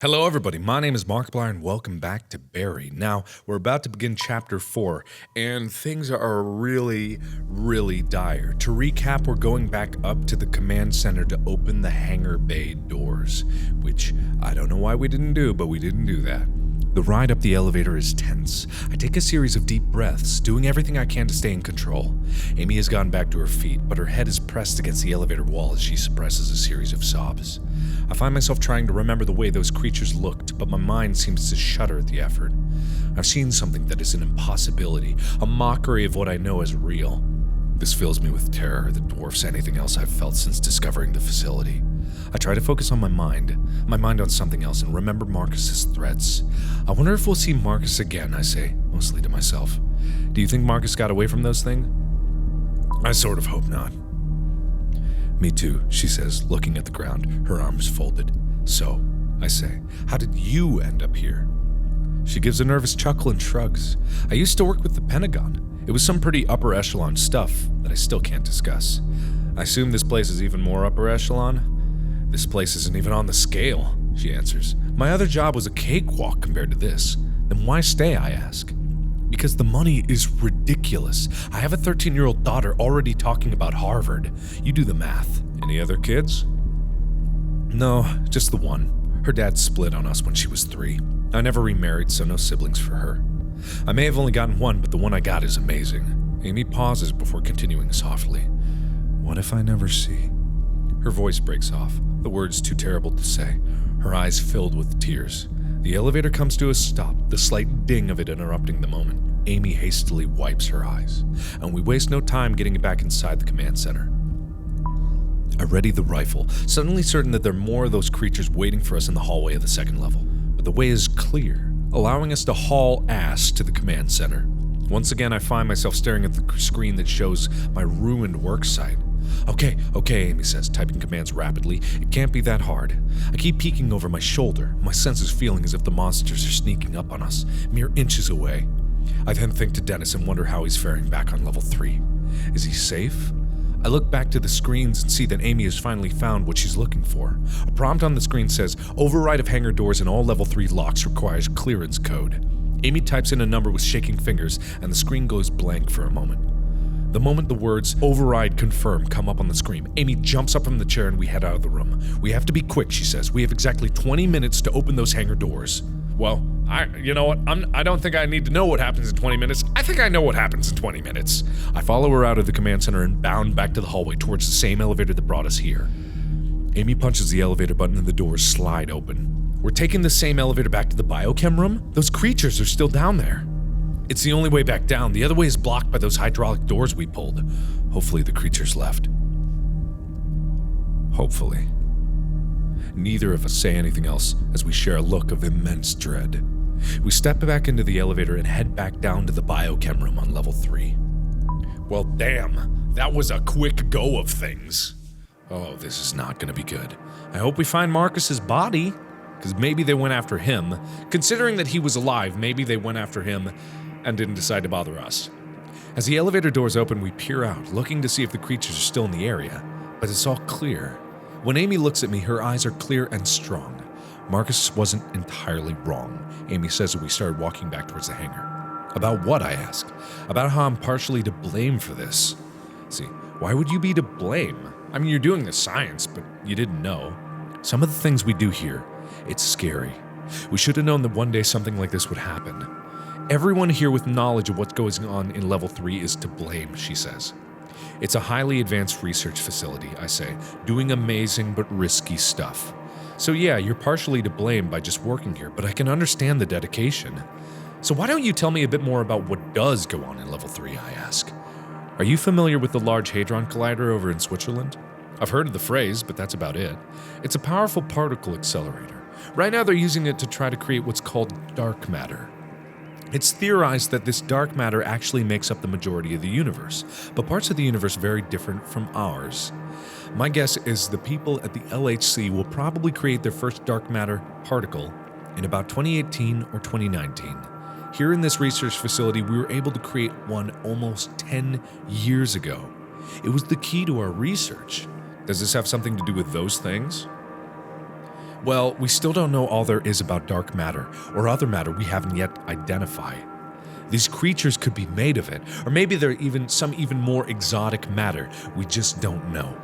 Hello, everybody. My name is Markiplier, and welcome back to Barry. Now, we're about to begin Chapter 4, and things are really dire. To recap, we're going back up to the command center to open the hangar bay doors, which I don't know why we didn't do, but we didn't do that. The ride up the elevator is tense. I take a series of deep breaths, doing everything I can to stay in control. Amy has gone back to her feet, but her head is pressed against the elevator wall as she suppresses a series of sobs. I find myself trying to remember the way those creatures looked, but my mind seems to shudder at the effort. I've seen something that is an impossibility, a mockery of what I know as real. This fills me with terror that dwarfs anything else I've felt since discovering the facility. I try to focus on my mind on something else, and remember Marcus's threats. I wonder if we'll see Marcus again, I say, mostly to myself. Do you think Marcus got away from those things? I sort of hope not. Me too, she says, looking at the ground, her arms folded. So, I say, how did you end up here? She gives a nervous chuckle and shrugs. I used to work with the Pentagon. It was some pretty upper echelon stuff that I still can't discuss. I assume this place is even more upper echelon? This place isn't even on the scale, she answers. My other job was a cakewalk compared to this. Then why stay, I ask. Because the money is ridiculous. I have a 13-year-old daughter already talking about Harvard. You do the math. Any other kids? No, just the one. Her dad split on us when she was 3. I never remarried, so no siblings for her. I may have only gotten one, but the one I got is amazing. Amy pauses before continuing softly. What if I never see? Her voice breaks off, the words too terrible to say, her eyes filled with tears. The elevator comes to a stop, the slight ding of it interrupting the moment. Amy hastily wipes her eyes, and we waste no time getting back inside the command center. I ready the rifle, suddenly certain that there are more of those creatures waiting for us in the hallway of the second level. But the way is clear, allowing us to haul ass to the command center. Once again, I find myself staring at the screen that shows my ruined work site. Okay, Amy says, typing commands rapidly. It can't be that hard. I keep peeking over my shoulder, my senses feeling as if the monsters are sneaking up on us, mere inches away. I then think to Dennis and wonder how he's faring back on level 3. Is he safe? I look back to the screens and see that Amy has finally found what she's looking for. A prompt on the screen says, override of hangar doors and all level 3 locks requires clearance code. Amy types in a number with shaking fingers, and the screen goes blank for a moment. The moment the words override confirm come up on the screen, Amy jumps up from the chair and we head out of the room. We have to be quick, she says. We have exactly 20 minutes to open those hangar doors. Well, you know what? I don't think I need to know what happens in 20 minutes. I think I know what happens in 20 minutes. I follow her out of the command center and bound back to the hallway towards the same elevator that brought us here. Amy punches the elevator button and the doors slide open. We're taking the same elevator back to the biochem room? Those creatures are still down there. It's the only way back down. The other way is blocked by those hydraulic doors we pulled. Hopefully the creatures left. Hopefully. Neither of us say anything else as we share a look of immense dread. We step back into the elevator and head back down to the biochem room on level 3. Well, damn. That was a quick go of things. Oh, this is not gonna be good. I hope we find Marcus's body, because maybe they went after him. Considering that he was alive, maybe they went after him and didn't decide to bother us. As the elevator doors open, we peer out, looking to see if the creatures are still in the area, but it's all clear. When Amy looks at me, her eyes are clear and strong. Marcus wasn't entirely wrong, Amy says as we started walking back towards the hangar. About what, I ask? About how I'm partially to blame for this. See, why would you be to blame? I mean, you're doing the science, but you didn't know. Some of the things we do here, it's scary. We should have known that one day something like this would happen. Everyone here with knowledge of what's going on in level 3 is to blame, she says. It's a highly advanced research facility, I say, doing amazing but risky stuff. So yeah, you're partially to blame by just working here, but I can understand the dedication. So why don't you tell me a bit more about what does go on in level 3, I ask. Are you familiar with the Large Hadron Collider over in Switzerland? I've heard of the phrase, but that's about it. It's a powerful particle accelerator. Right now they're using it to try to create what's called dark matter. It's theorized that this dark matter actually makes up the majority of the universe, but parts of the universe very different from ours. My guess is the people at the LHC will probably create their first dark matter particle in about 2018 or 2019. Here in this research facility, we were able to create one almost 10 years ago. It was the key to our research. Does this have something to do with those things? Well, we still don't know all there is about dark matter, or other matter we haven't yet identified. These creatures could be made of it, or maybe they're even more exotic matter we just don't know.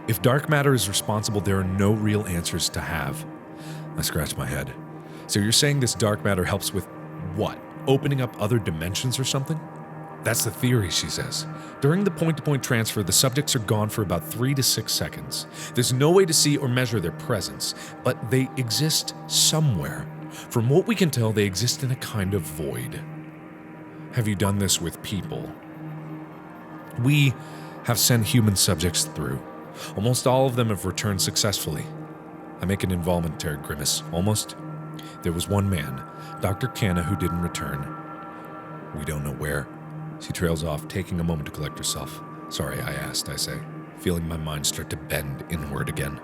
If dark matter is responsible, there are no real answers to have. I scratch my head. So you're saying this dark matter helps with what? Opening up other dimensions or something? That's the theory, she says. During the point-to-point transfer, the subjects are gone for about 3 to 6 seconds. There's no way to see or measure their presence, but they exist somewhere. From what we can tell, they exist in a kind of void. Have you done this with people? We have sent human subjects through. Almost all of them have returned successfully. I make an involuntary grimace. Almost. There was one man, Dr. Canna, who didn't return. We don't know where. She trails off, taking a moment to collect herself. Sorry, I asked, I say, feeling my mind start to bend inward again.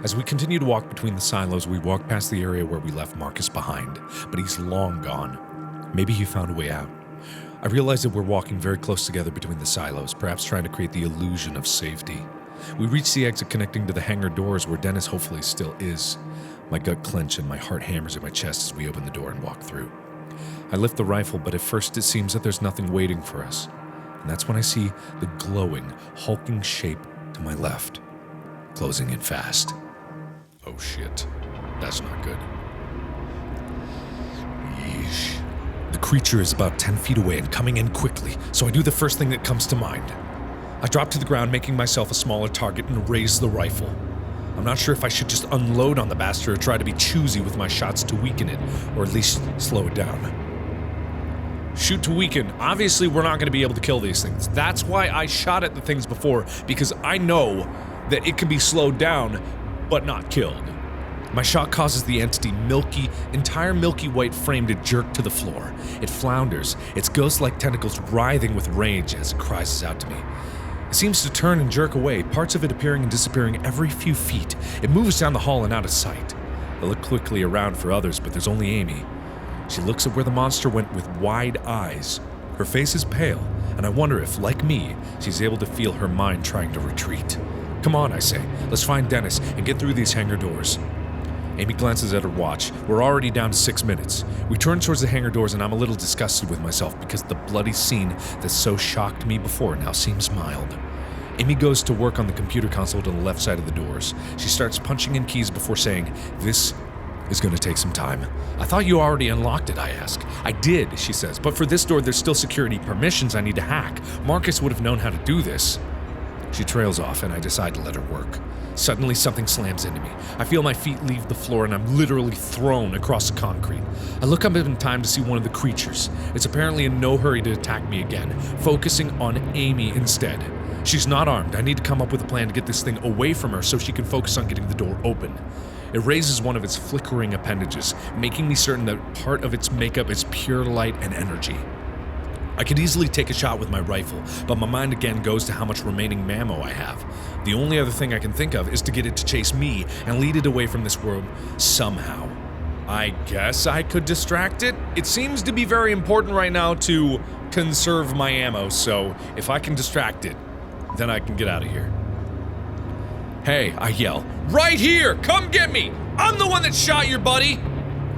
As we continue to walk between the silos, we walk past the area where we left Marcus behind, but he's long gone. Maybe he found a way out. I realize that we're walking very close together between the silos, perhaps trying to create the illusion of safety. We reach the exit connecting to the hangar doors where Dennis hopefully still is. My gut clenches and my heart hammers in my chest as we open the door and walk through. I lift the rifle, but at first it seems that there's nothing waiting for us. And that's when I see the glowing, hulking shape to my left, closing in fast. Oh shit, that's not good. Yeesh. The creature is about 10 feet away and coming in quickly, so I do the first thing that comes to mind. I drop to the ground, making myself a smaller target, and raise the rifle. I'm not sure if I should just unload on the bastard or try to be choosy with my shots to weaken it, or at least slow it down. Shoot to weaken. Obviously, we're not going to be able to kill these things. That's why I shot at the things before, because I know that it can be slowed down, but not killed. My shot causes the entity entire milky white frame to jerk to the floor. It flounders, its ghost-like tentacles writhing with rage as it cries out to me. It seems to turn and jerk away, parts of it appearing and disappearing every few feet. It moves down the hall and out of sight. I look quickly around for others, but there's only Amy. She looks at where the monster went with wide eyes. Her face is pale, and I wonder if, like me, she's able to feel her mind trying to retreat. Come on, I say. Let's find Dennis and get through these hangar doors. Amy glances at her watch. We're already down to 6 minutes. We turn towards the hangar doors, and I'm a little disgusted with myself because the bloody scene that so shocked me before now seems mild. Amy goes to work on the computer console to the left side of the doors. She starts punching in keys before saying, "This is going to take some time." "I thought you already unlocked it," I ask. "I did," she says, "but for this door there's still security permissions I need to hack. Marcus would have known how to do this." She trails off, and I decide to let her work. Suddenly, something slams into me. I feel my feet leave the floor, and I'm literally thrown across the concrete. I look up in time to see one of the creatures. It's apparently in no hurry to attack me again, focusing on Amy instead. She's not armed. I need to come up with a plan to get this thing away from her so she can focus on getting the door open. It raises one of its flickering appendages, making me certain that part of its makeup is pure light and energy. I could easily take a shot with my rifle, but my mind again goes to how much remaining ammo I have. The only other thing I can think of is to get it to chase me and lead it away from this world somehow. I guess I could distract it? It seems to be very important right now to conserve my ammo, so if I can distract it, then I can get out of here. "Hey," I yell. "Right here! Come get me! I'm the one that shot your buddy!"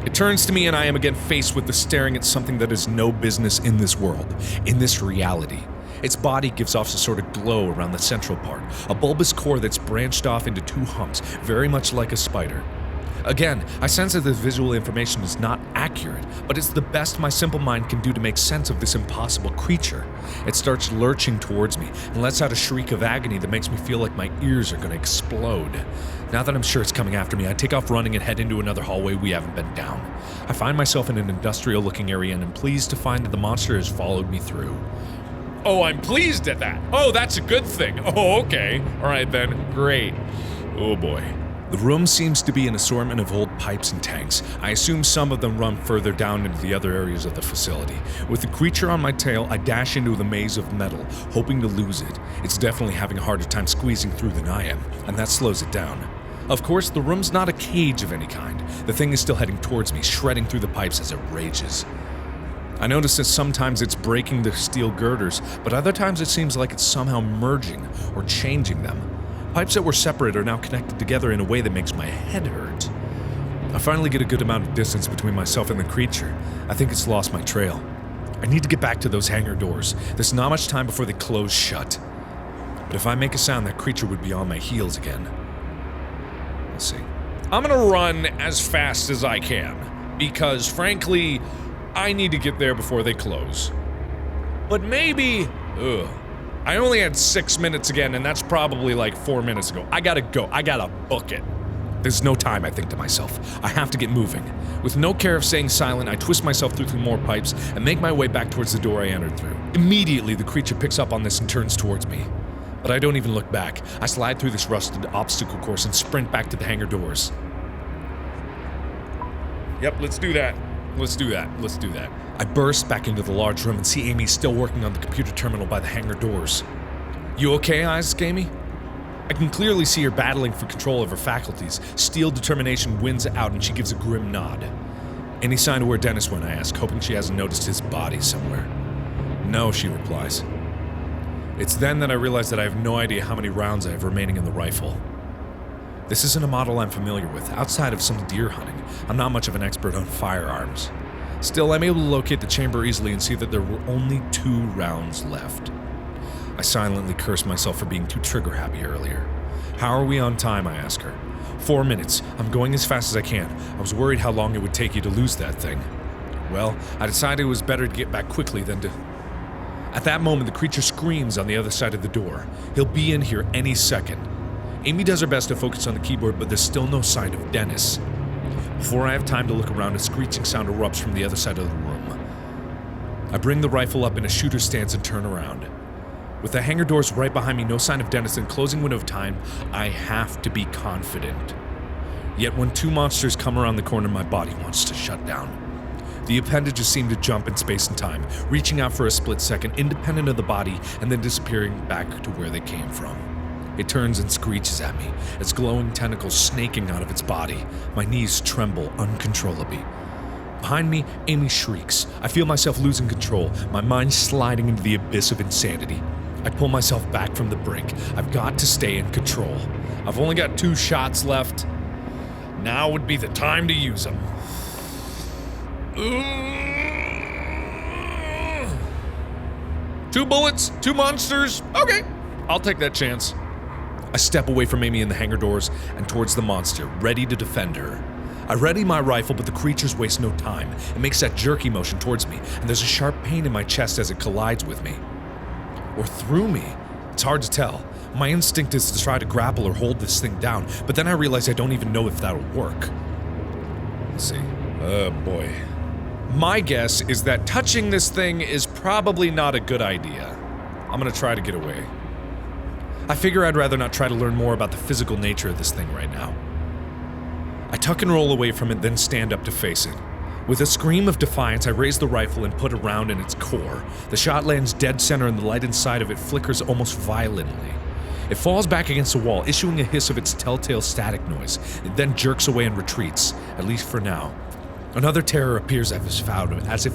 It turns to me and I am again faced with the staring at something that has no business in this world, in this reality. Its body gives off a sort of glow around the central part, a bulbous core that's branched off into 2 humps, very much like a spider. Again, I sense that the visual information is not accurate, but it's the best my simple mind can do to make sense of this impossible creature. It starts lurching towards me and lets out a shriek of agony that makes me feel like my ears are going to explode. Now that I'm sure it's coming after me, I take off running and head into another hallway we haven't been down. I find myself in an industrial-looking area and am pleased to find that the monster has followed me through. Oh, I'm pleased at that. Oh, that's a good thing. Oh, okay. All right then. Great. Oh boy. The room seems to be an assortment of old pipes and tanks. I assume some of them run further down into the other areas of the facility. With the creature on my tail, I dash into the maze of metal, hoping to lose it. It's definitely having a harder time squeezing through than I am, and that slows it down. Of course, the room's not a cage of any kind. The thing is still heading towards me, shredding through the pipes as it rages. I notice that sometimes it's breaking the steel girders, but other times it seems like it's somehow merging or changing them. Pipes that were separate are now connected together in a way that makes my head hurt. I finally get a good amount of distance between myself and the creature. I think it's lost my trail. I need to get back to those hangar doors. There's not much time before they close shut. But if I make a sound, that creature would be on my heels again. We'll see. I'm gonna run as fast as I can, because frankly, I need to get there before they close. But maybe, I only had 6 minutes again, and that's probably like 4 minutes ago. I gotta go, I gotta book it. There's no time, I think to myself. I have to get moving. With no care of staying silent, I twist myself through more pipes and make my way back towards the door I entered through. Immediately, the creature picks up on this and turns towards me. But I don't even look back. I slide through this rusted obstacle course and sprint back to the hangar doors. Yep, let's do that. Let's do that. I burst back into the large room and see Amy still working on the computer terminal by the hangar doors. You okay, Isaac, Amy? I can clearly see her battling for control of her faculties. Steel determination wins out and she gives a grim nod. Any sign of where Dennis went, I ask, hoping she hasn't noticed his body somewhere. No, she replies. It's then that I realize that I have no idea how many rounds I have remaining in the rifle. This isn't a model I'm familiar with. Outside of some deer hunting, I'm not much of an expert on firearms. Still, I'm able to locate the chamber easily and see that there were only 2 rounds left. I silently curse myself for being too trigger-happy earlier. How are we on time, I ask her. 4 minutes. I'm going as fast as I can. I was worried how long it would take you to lose that thing. Well, I decided it was better to get back quickly than to... At that moment, the creature screams on the other side of the door. He'll be in here any second. Amy does her best to focus on the keyboard, but there's still no sign of Dennis. Before I have time to look around, a screeching sound erupts from the other side of the room. I bring the rifle up in a shooter stance and turn around. With the hangar doors right behind me, no sign of Dennis, and closing window of time, I have to be confident. Yet when 2 monsters come around the corner, my body wants to shut down. The appendages seem to jump in space and time, reaching out for a split second, independent of the body, and then disappearing back to where they came from. It turns and screeches at me, its glowing tentacles snaking out of its body. My knees tremble uncontrollably. Behind me, Amy shrieks. I feel myself losing control, my mind sliding into the abyss of insanity. I pull myself back from the brink. I've got to stay in control. I've only got 2 shots left. Now would be the time to use them. 2 bullets, 2 monsters. Okay, I'll take that chance. I step away from Amy in the hangar doors and towards the monster, ready to defend her. I ready my rifle, but the creatures waste no time. It makes that jerky motion towards me, and there's a sharp pain in my chest as it collides with me. Or through me. It's hard to tell. My instinct is to try to grapple or hold this thing down, but then I realize I don't even know if that'll work. Let's see. Oh boy. My guess is that touching this thing is probably not a good idea. I'm gonna try to get away. I figure I'd rather not try to learn more about the physical nature of this thing right now. I tuck and roll away from it, then stand up to face it. With a scream of defiance, I raise the rifle and put a round in its core. The shot lands dead center and the light inside of it flickers almost violently. It falls back against the wall, issuing a hiss of its telltale static noise. It then jerks away and retreats, at least for now. Another terror appears as if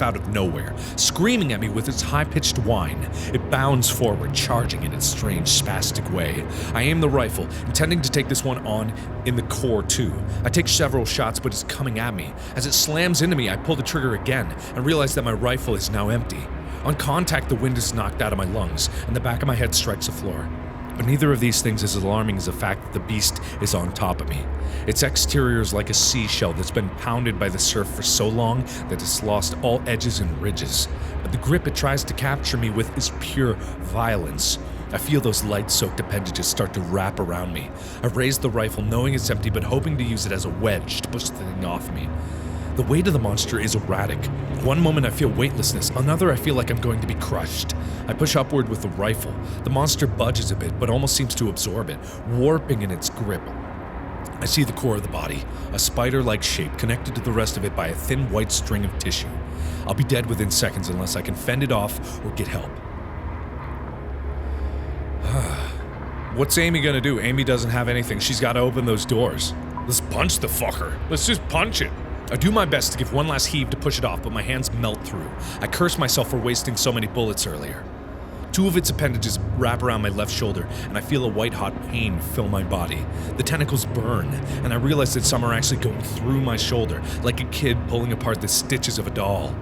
out of nowhere, screaming at me with its high-pitched whine. It bounds forward, charging in its strange, spastic way. I aim the rifle, intending to take this one on in the core too. I take several shots, but it's coming at me. As it slams into me, I pull the trigger again, and realize that my rifle is now empty. On contact, the wind is knocked out of my lungs, and the back of my head strikes the floor. But neither of these things is as alarming as the fact that the beast is on top of me. Its exterior is like a seashell that's been pounded by the surf for so long that it's lost all edges and ridges. But the grip it tries to capture me with is pure violence. I feel those light-soaked appendages start to wrap around me. I raise the rifle knowing it's empty but hoping to use it as a wedge to push the thing off me. The weight of the monster is erratic. One moment I feel weightlessness, another I feel like I'm going to be crushed. I push upward with the rifle. The monster budges a bit, but almost seems to absorb it, warping in its grip. I see the core of the body, a spider-like shape connected to the rest of it by a thin white string of tissue. I'll be dead within seconds unless I can fend it off or get help. What's Amy gonna do? Amy doesn't have anything. She's gotta open those doors. Let's punch the fucker. Let's just punch it. I do my best to give one last heave to push it off, but my hands melt through. I curse myself for wasting so many bullets earlier. Two of its appendages wrap around my left shoulder, and I feel a white-hot pain fill my body. The tentacles burn, and I realize that some are actually going through my shoulder, like a kid pulling apart the stitches of a doll.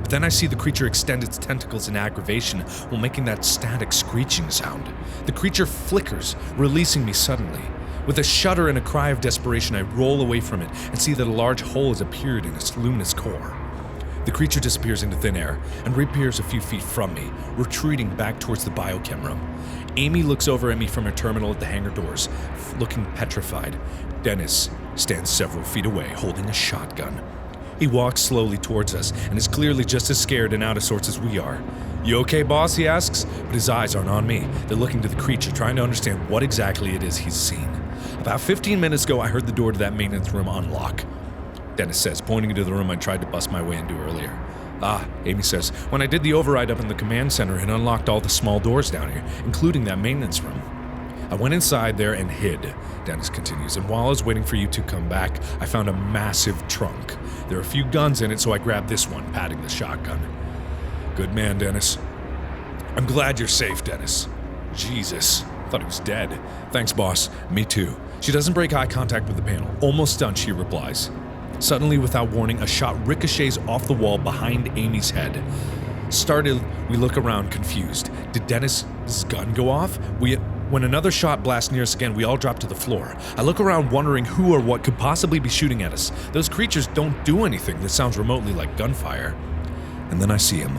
But then I see the creature extend its tentacles in aggravation while making that static screeching sound. The creature flickers, releasing me suddenly. With a shudder and a cry of desperation, I roll away from it and see that a large hole has appeared in its luminous core. The creature disappears into thin air and reappears a few feet from me, retreating back towards the biochem room. Amy looks over at me from her terminal at the hangar doors, looking petrified. Dennis stands several feet away, holding a shotgun. He walks slowly towards us and is clearly just as scared and out of sorts as we are. "You okay, boss?" he asks, but his eyes aren't on me. They're looking to the creature, trying to understand what exactly it is he's seen. About 15 minutes ago, I heard the door to that maintenance room unlock. Dennis says, pointing to the room I tried to bust my way into earlier. "Ah," Amy says, "when I did the override up in the command center, it unlocked all the small doors down here, including that maintenance room. I went inside there and hid," Dennis continues, "and while I was waiting for you to come back, I found a massive trunk. There are a few guns in it, so I grabbed this one, patting the shotgun." "Good man, Dennis." "I'm glad you're safe, Dennis." "Jesus, thought he was dead." "Thanks, boss. Me too." She doesn't break eye contact with the panel. "Almost done," she replies. Suddenly, without warning, a shot ricochets off the wall behind Amy's head. Startled, we look around, confused. Did Dennis's gun go off? When another shot blasts near us again, we all drop to the floor. I look around, wondering who or what could possibly be shooting at us. Those creatures don't do anything that sounds remotely like gunfire. And then I see him.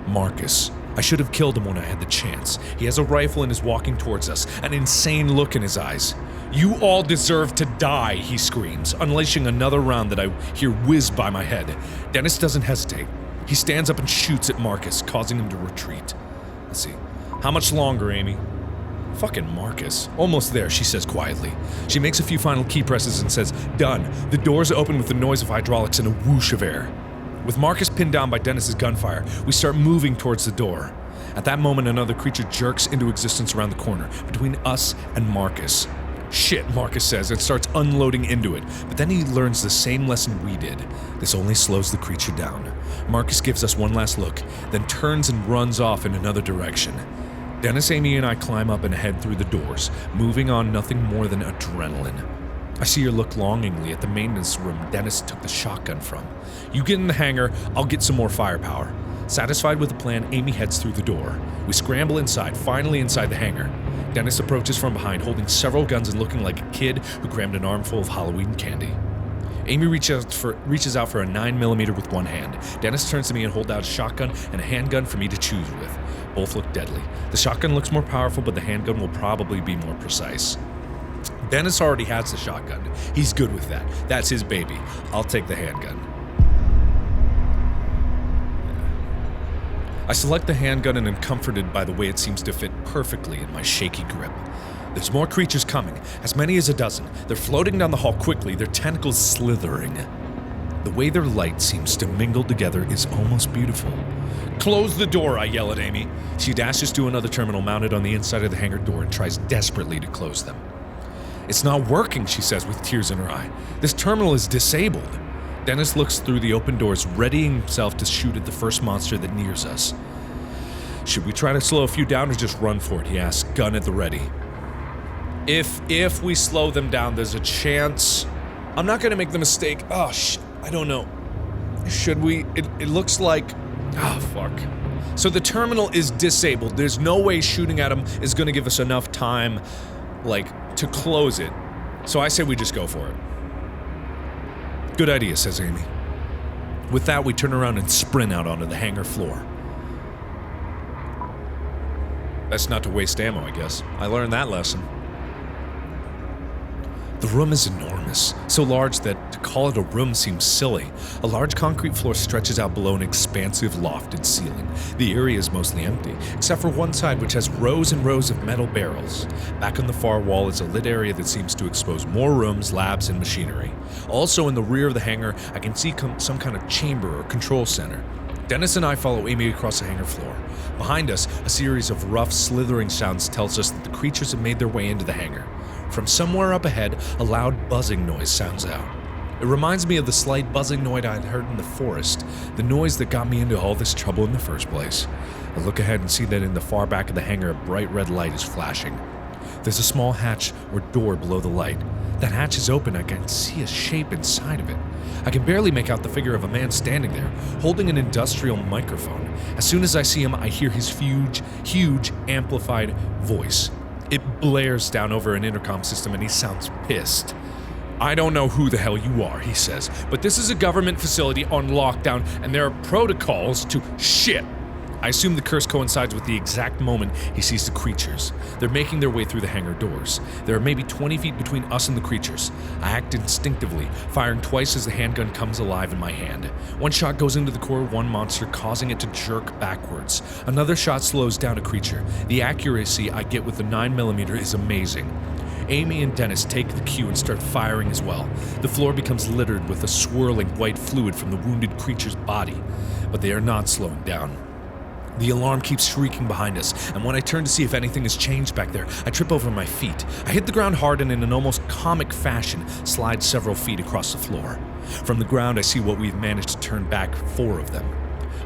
Marcus. I should have killed him when I had the chance. He has a rifle and is walking towards us, an insane look in his eyes. "You all deserve to die," he screams, unleashing another round that I hear whiz by my head. Dennis doesn't hesitate. He stands up and shoots at Marcus, causing him to retreat. Let's see. "How much longer, Amy?" "Fucking Marcus." "Almost there," she says quietly. She makes a few final key presses and says, "Done." The doors open with the noise of hydraulics and a whoosh of air. With Marcus pinned down by Dennis's gunfire, we start moving towards the door. At that moment, another creature jerks into existence around the corner, between us and Marcus. "Shit," Marcus says, and starts unloading into it, but then he learns the same lesson we did. This only slows the creature down. Marcus gives us one last look, then turns and runs off in another direction. Dennis, Amy, and I climb up and head through the doors, moving on nothing more than adrenaline. I see her look longingly at the maintenance room Dennis took the shotgun from. "You get in the hangar, I'll get some more firepower." Satisfied with the plan, Amy heads through the door. We scramble inside, finally inside the hangar. Dennis approaches from behind, holding several guns and looking like a kid who grabbed an armful of Halloween candy. Amy reaches out for a 9mm with one hand. Dennis turns to me and holds out a shotgun and a handgun for me to choose with. Both look deadly. The shotgun looks more powerful, but the handgun will probably be more precise. Dennis already has the shotgun. He's good with that. That's his baby. I'll take the handgun. I select the handgun and am comforted by the way it seems to fit perfectly in my shaky grip. There's more creatures coming, as many as a dozen. They're floating down the hall quickly, their tentacles slithering. The way their light seems to mingle together is almost beautiful. "Close the door," I yell at Amy. She dashes to another terminal mounted on the inside of the hangar door and tries desperately to close them. "It's not working," she says with tears in her eye. "This terminal is disabled." Dennis looks through the open doors, readying himself to shoot at the first monster that nears us. "Should we try to slow a few down or just run for it?" he asks, gun at the ready. If we slow them down, there's a chance. I'm not gonna make the mistake. Oh, I don't know. Should we? It looks like. Ah, fuck. So the terminal is disabled. There's no way shooting at him is gonna give us enough time, to close it. So I say we just go for it. "Good idea," says Amy. With that, we turn around and sprint out onto the hangar floor. That's not to waste ammo, I guess. I learned that lesson. The room is enormous, so large that to call it a room seems silly. A large concrete floor stretches out below an expansive lofted ceiling. The area is mostly empty, except for one side which has rows and rows of metal barrels. Back on the far wall is a lit area that seems to expose more rooms, labs, and machinery. Also in the rear of the hangar, I can see some kind of chamber or control center. Dennis and I follow Amy across the hangar floor. Behind us, a series of rough, slithering sounds tells us that the creatures have made their way into the hangar. From somewhere up ahead, a loud buzzing noise sounds out. It reminds me of the slight buzzing noise I had heard in the forest, the noise that got me into all this trouble in the first place. I look ahead and see that in the far back of the hangar a bright red light is flashing. There's a small hatch or door below the light. That hatch is open, I can see a shape inside of it. I can barely make out the figure of a man standing there, holding an industrial microphone. As soon as I see him, I hear his huge, amplified voice. It blares down over an intercom system and he sounds pissed. "I don't know who the hell you are," he says, "but this is a government facility on lockdown and there are protocols to shit." I assume the curse coincides with the exact moment he sees the creatures. They're making their way through the hangar doors. There are maybe 20 feet between us and the creatures. I act instinctively, firing twice as the handgun comes alive in my hand. One shot goes into the core of one monster, causing it to jerk backwards. Another shot slows down a creature. The accuracy I get with the 9mm is amazing. Amy and Dennis take the cue and start firing as well. The floor becomes littered with a swirling white fluid from the wounded creature's body, but they are not slowing down. The alarm keeps shrieking behind us, and when I turn to see if anything has changed back there, I trip over my feet. I hit the ground hard and in an almost comic fashion slide several feet across the floor. From the ground, I see what we've managed to turn back 4 of them.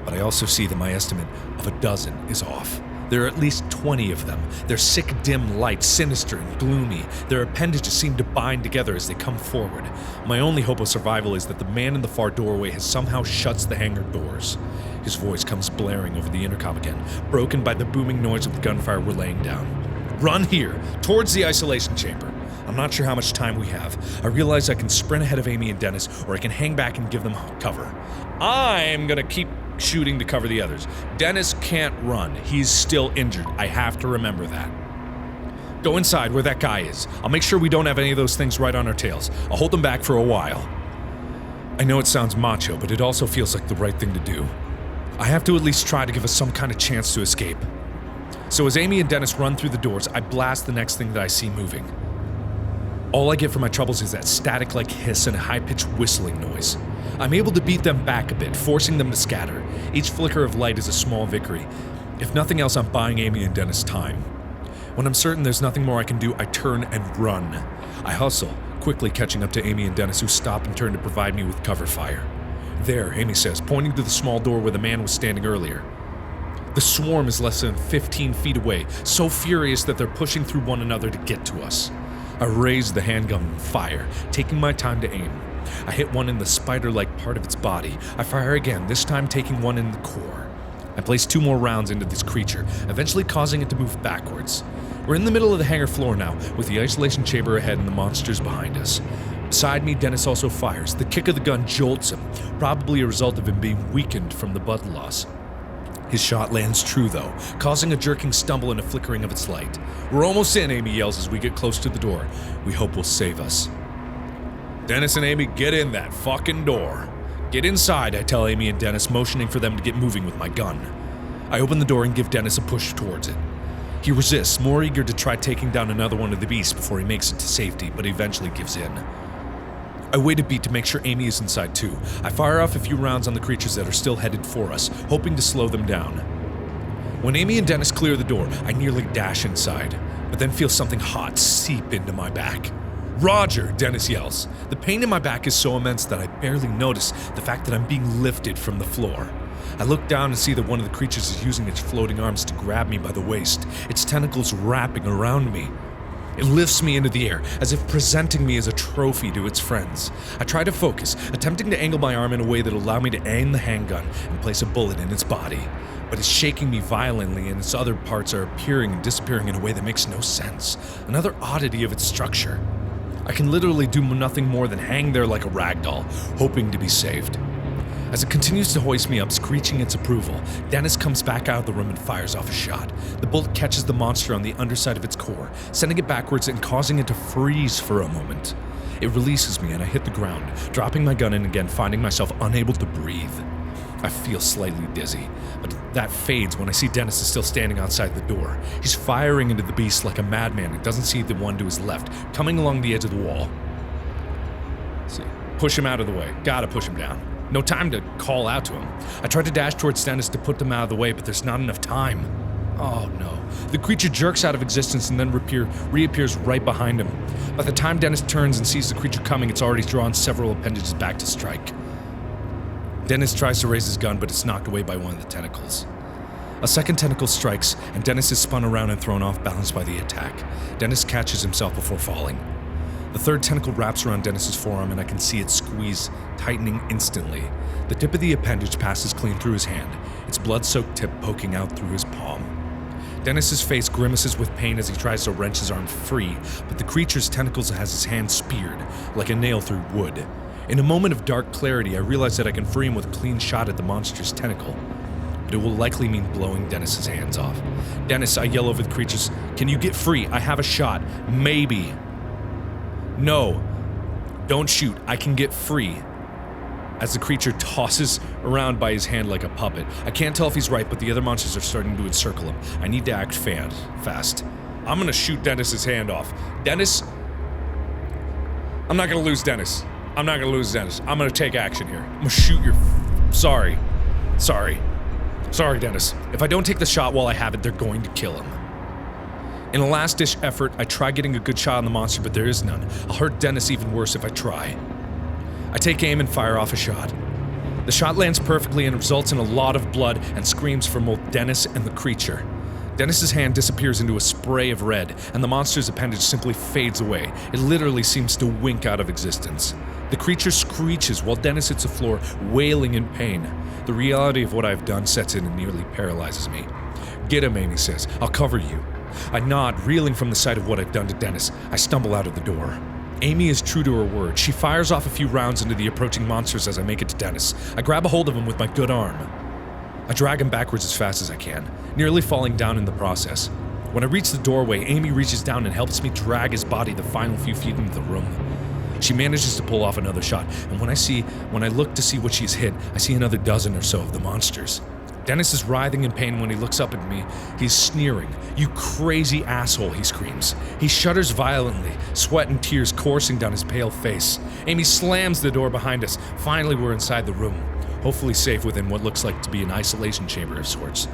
But I also see that my estimate of a dozen is off. There are at least 20 of them. Their sick, dim light, sinister and gloomy. Their appendages seem to bind together as they come forward. My only hope of survival is that the man in the far doorway has somehow shuts the hangar doors. His voice comes blaring over the intercom again, broken by the booming noise of the gunfire we're laying down. "Run here, towards the isolation chamber." I'm not sure how much time we have. I realize I can sprint ahead of Amy and Dennis, or I can hang back and give them cover. I'm gonna keep shooting to cover the others. Dennis can't run. He's still injured. I have to remember that. Go inside where that guy is. I'll make sure we don't have any of those things right on our tails. I'll hold them back for a while. I know it sounds macho, but it also feels like the right thing to do. I have to at least try to give us some kind of chance to escape. So as Amy and Dennis run through the doors, I blast the next thing that I see moving. All I get for my troubles is that static-like hiss and a high-pitched whistling noise. I'm able to beat them back a bit, forcing them to scatter. Each flicker of light is a small victory. If nothing else, I'm buying Amy and Dennis time. When I'm certain there's nothing more I can do, I turn and run. I hustle, quickly catching up to Amy and Dennis, who stop and turn to provide me with cover fire. "There," Amy says, pointing to the small door where the man was standing earlier. The swarm is less than 15 feet away, so furious that they're pushing through one another to get to us. I raise the handgun and fire, taking my time to aim. I hit one in the spider-like part of its body. I fire again, this time taking one in the core. I place 2 more rounds into this creature, eventually causing it to move backwards. We're in the middle of the hangar floor now, with the isolation chamber ahead and the monsters behind us. Beside me, Dennis also fires. The kick of the gun jolts him, probably a result of him being weakened from the blood loss. His shot lands true, though, causing a jerking stumble and a flickering of its light. "We're almost in," Amy yells as we get close to the door. We hope will save us. "Dennis and Amy, get in that fucking door." "Get inside," I tell Amy and Dennis, motioning for them to get moving with my gun. I open the door and give Dennis a push towards it. He resists, more eager to try taking down another one of the beasts before he makes it to safety, but eventually gives in. I wait a beat to make sure Amy is inside too. I fire off a few rounds on the creatures that are still headed for us, hoping to slow them down. When Amy and Dennis clear the door, I nearly dash inside, but then feel something hot seep into my back. "Roger!" Dennis yells. The pain in my back is so immense that I barely notice the fact that I'm being lifted from the floor. I look down and see that one of the creatures is using its floating arms to grab me by the waist, its tentacles wrapping around me. It lifts me into the air, as if presenting me as a trophy to its friends. I try to focus, attempting to angle my arm in a way that will allow me to aim the handgun and place a bullet in its body. But it's shaking me violently, and its other parts are appearing and disappearing in a way that makes no sense. Another oddity of its structure. I can literally do nothing more than hang there like a rag doll, hoping to be saved. As it continues to hoist me up, screeching its approval, Dennis comes back out of the room and fires off a shot. The bullet catches the monster on the underside of its core, sending it backwards and causing it to freeze for a moment. It releases me and I hit the ground, dropping my gun and again finding myself unable to breathe. I feel slightly dizzy, but that fades when I see Dennis is still standing outside the door. He's firing into the beast like a madman and doesn't see the one to his left, coming along the edge of the wall. Let's see. Push him out of the way. Gotta push him down. No time to call out to him. I try to dash towards Dennis to put them out of the way, but there's not enough time. Oh no. The creature jerks out of existence and then reappears right behind him. By the time Dennis turns and sees the creature coming, it's already drawn several appendages back to strike. Dennis tries to raise his gun, but it's knocked away by one of the tentacles. A second tentacle strikes, and Dennis is spun around and thrown off balance by the attack. Dennis catches himself before falling. The third tentacle wraps around Dennis's forearm, and I can see it squeeze, tightening instantly. The tip of the appendage passes clean through his hand, its blood-soaked tip poking out through his palm. Dennis's face grimaces with pain as he tries to wrench his arm free, but the creature's tentacles has his hand speared, like a nail through wood. In a moment of dark clarity, I realize that I can free him with a clean shot at the monster's tentacle, but it will likely mean blowing Dennis's hands off. Dennis, I yell over the creatures, "Can you get free? I have a shot. Maybe." "No. Don't shoot. I can get free." As the creature tosses around by his hand like a puppet. I can't tell if he's right, but the other monsters are starting to encircle him. I need to act fast. I'm gonna shoot Dennis's hand off. Dennis, I'm not gonna lose Dennis. I'm gonna take action here. I'm gonna shoot your... Sorry, Dennis. If I don't take the shot while I have it, they're going to kill him. In a last-ditch effort, I try getting a good shot on the monster, but there is none. I'll hurt Dennis even worse if I try. I take aim and fire off a shot. The shot lands perfectly and results in a lot of blood and screams from both Dennis and the creature. Dennis's hand disappears into a spray of red, and the monster's appendage simply fades away. It literally seems to wink out of existence. The creature screeches while Dennis hits the floor, wailing in pain. The reality of what I've done sets in and nearly paralyzes me. "Get him," Amy says. "I'll cover you." I nod, reeling from the sight of what I've done to Dennis. I stumble out of the door. Amy is true to her word. She fires off a few rounds into the approaching monsters as I make it to Dennis. I grab a hold of him with my good arm. I drag him backwards as fast as I can, nearly falling down in the process. When I reach the doorway, Amy reaches down and helps me drag his body the final few feet into the room. She manages to pull off another shot, and when I look to see what she's hit, I see another dozen or so of the monsters. Dennis is writhing in pain when he looks up at me. He's sneering. "You crazy asshole," he screams. He shudders violently, sweat and tears coursing down his pale face. Amy slams the door behind us. Finally, we're inside the room, hopefully safe within what looks like to be an isolation chamber of sorts.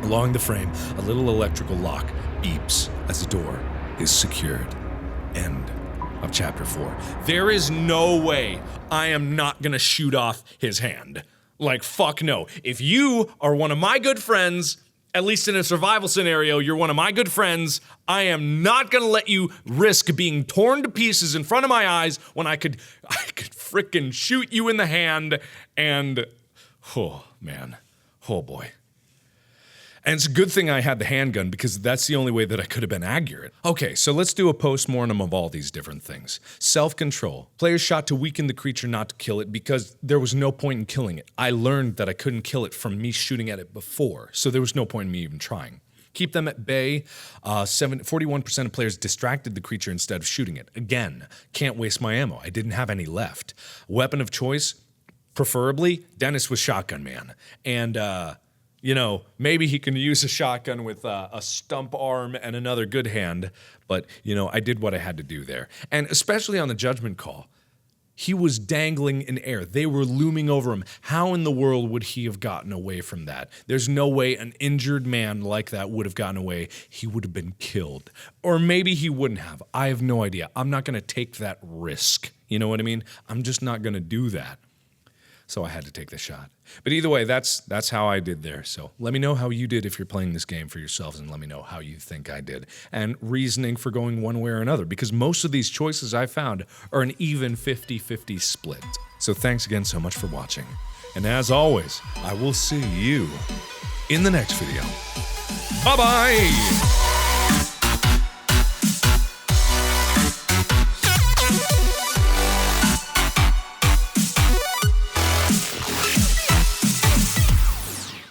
Along the frame, a little electrical lock beeps as the door is secured. End of chapter 4. There is no way I am not gonna shoot off his hand. Like, fuck no. If you are one of my good friends, at least in a survival scenario, you're one of my good friends, I am not gonna let you risk being torn to pieces in front of my eyes when I could frickin' shoot you in the hand and... Oh, man. Oh, boy. And it's a good thing I had the handgun because that's the only way that I could have been accurate. Okay, so let's do a post-mortem of all these different things. Self-control. Players shot to weaken the creature, not to kill it, because there was no point in killing it. I learned that I couldn't kill it from me shooting at it before, so there was no point in me even trying. Keep them at bay. 41% of players distracted the creature instead of shooting it. Again, can't waste my ammo. I didn't have any left. Weapon of choice, preferably, Dennis was Shotgun Man. And, maybe he can use a shotgun with a stump arm and another good hand, but, I did what I had to do there. And especially on the judgment call, he was dangling in air. They were looming over him. How in the world would he have gotten away from that? There's no way an injured man like that would have gotten away. He would have been killed. Or maybe he wouldn't have. I have no idea. I'm not going to take that risk. You know what I mean? I'm just not going to do that. So I had to take the shot. But either way, that's how I did there. So let me know how you did if you're playing this game for yourselves, and let me know how you think I did. And reasoning for going one way or another, because most of these choices I found are an even 50-50 split. So thanks again so much for watching. And as always, I will see you in the next video. Bye-bye!